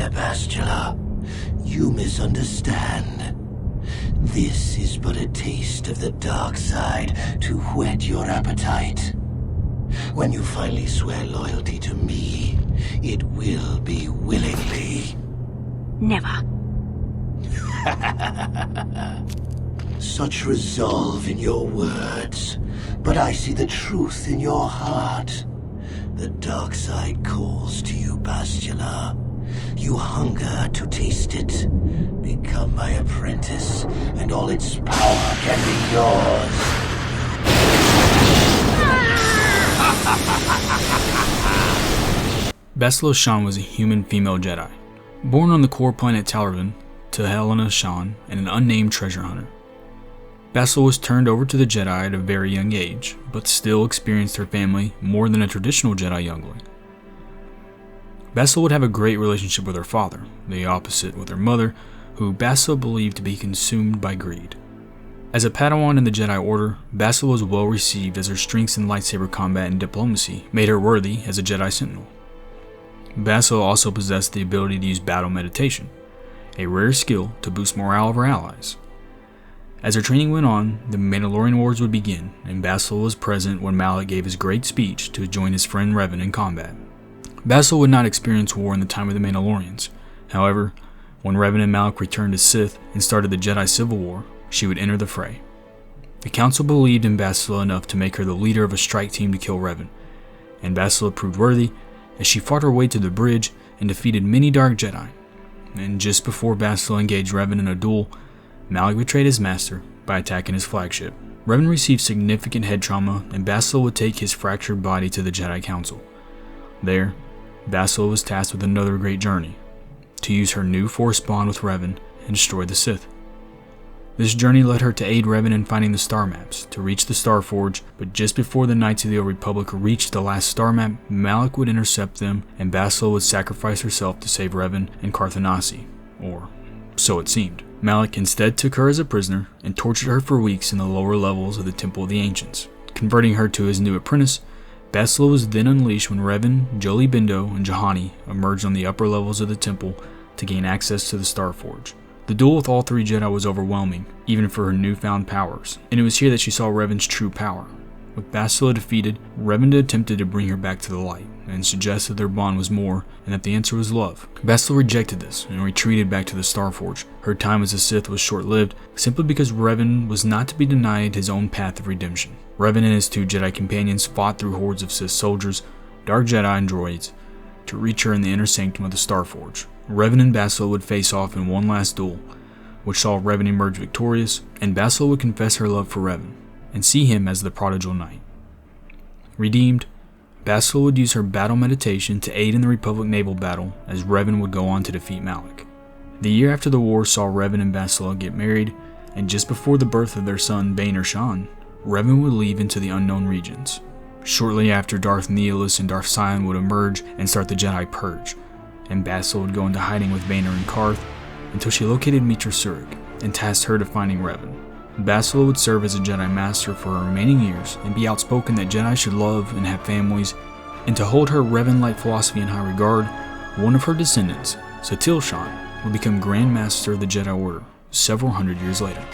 there, Bastila. You misunderstand. This is but a taste of the dark side to whet your appetite. When you finally swear loyalty to me, it will be willingly. Never. Such resolve in your words, but I see the truth in your heart. The dark side calls to you, Bastila. You hunger to taste it. Become my apprentice, and all its power can be yours. Bastila Shan was a human female Jedi, born on the core planet Talrevan to Helena Shan and an unnamed treasure hunter. Bastila was turned over to the Jedi at a very young age, but still experienced her family more than a traditional Jedi youngling. Bastila would have a great relationship with her father, the opposite with her mother, who Bastila believed to be consumed by greed. As a Padawan in the Jedi Order, Bastila was well received as her strengths in lightsaber combat and diplomacy made her worthy as a Jedi Sentinel. Bastila also possessed the ability to use battle meditation, a rare skill to boost morale of her allies. As her training went on, the Mandalorian Wars would begin, and Bastila was present when Malak gave his great speech to join his friend Revan in combat. Bastila would not experience war in the time of the Mandalorians. However, when Revan and Malak returned as Sith and started the Jedi Civil War, she would enter the fray. The Council believed in Bastila enough to make her the leader of a strike team to kill Revan, and Bastila proved worthy as she fought her way to the bridge and defeated many Dark Jedi. And just before Bastila engaged Revan in a duel, Malak betrayed his master by attacking his flagship. Revan received significant head trauma, and Bastila would take his fractured body to the Jedi Council. There, Bastila was tasked with another great journey, to use her new Force bond with Revan and destroy the Sith. This journey led her to aid Revan in finding the star maps to reach the Star Forge, but just before the Knights of the Old Republic reached the last star map, Malak would intercept them and Bastila would sacrifice herself to save Revan and Carthanasi, or so it seemed. Malak instead took her as a prisoner and tortured her for weeks in the lower levels of the Temple of the Ancients. Converting her to his new apprentice, Bastila was then unleashed when Revan, Jolee Bindo, and Juhani emerged on the upper levels of the temple to gain access to the Star Forge. The duel with all three Jedi was overwhelming, even for her newfound powers, and it was here that she saw Revan's true power. With Bastila defeated, Revan attempted to bring her back to the light, and suggested their bond was more, and that the answer was love. Bastila rejected this, and retreated back to the Star Forge. Her time as a Sith was short-lived, simply because Revan was not to be denied his own path of redemption. Revan and his two Jedi companions fought through hordes of Sith soldiers, Dark Jedi and droids, to reach her in the inner sanctum of the Star Forge. Revan and Bastila would face off in one last duel, which saw Revan emerge victorious, and Bastila would confess her love for Revan, and see him as the prodigal knight. Redeemed, Bastila would use her battle meditation to aid in the Republic naval battle as Revan would go on to defeat Malak. The year after the war saw Revan and Bastila get married, and just before the birth of their son Baner Shan, Revan would leave into the unknown regions. Shortly after, Darth Nihilus and Darth Sion would emerge and start the Jedi Purge, and Bastila would go into hiding with Baner and Karth until she located Mitra Surik and tasked her to finding Revan. Bastila would serve as a Jedi Master for her remaining years and be outspoken that Jedi should love and have families, and to hold her Revan-like philosophy in high regard, one of her descendants, Bastila Shan, would become Grand Master of the Jedi Order several hundred years later.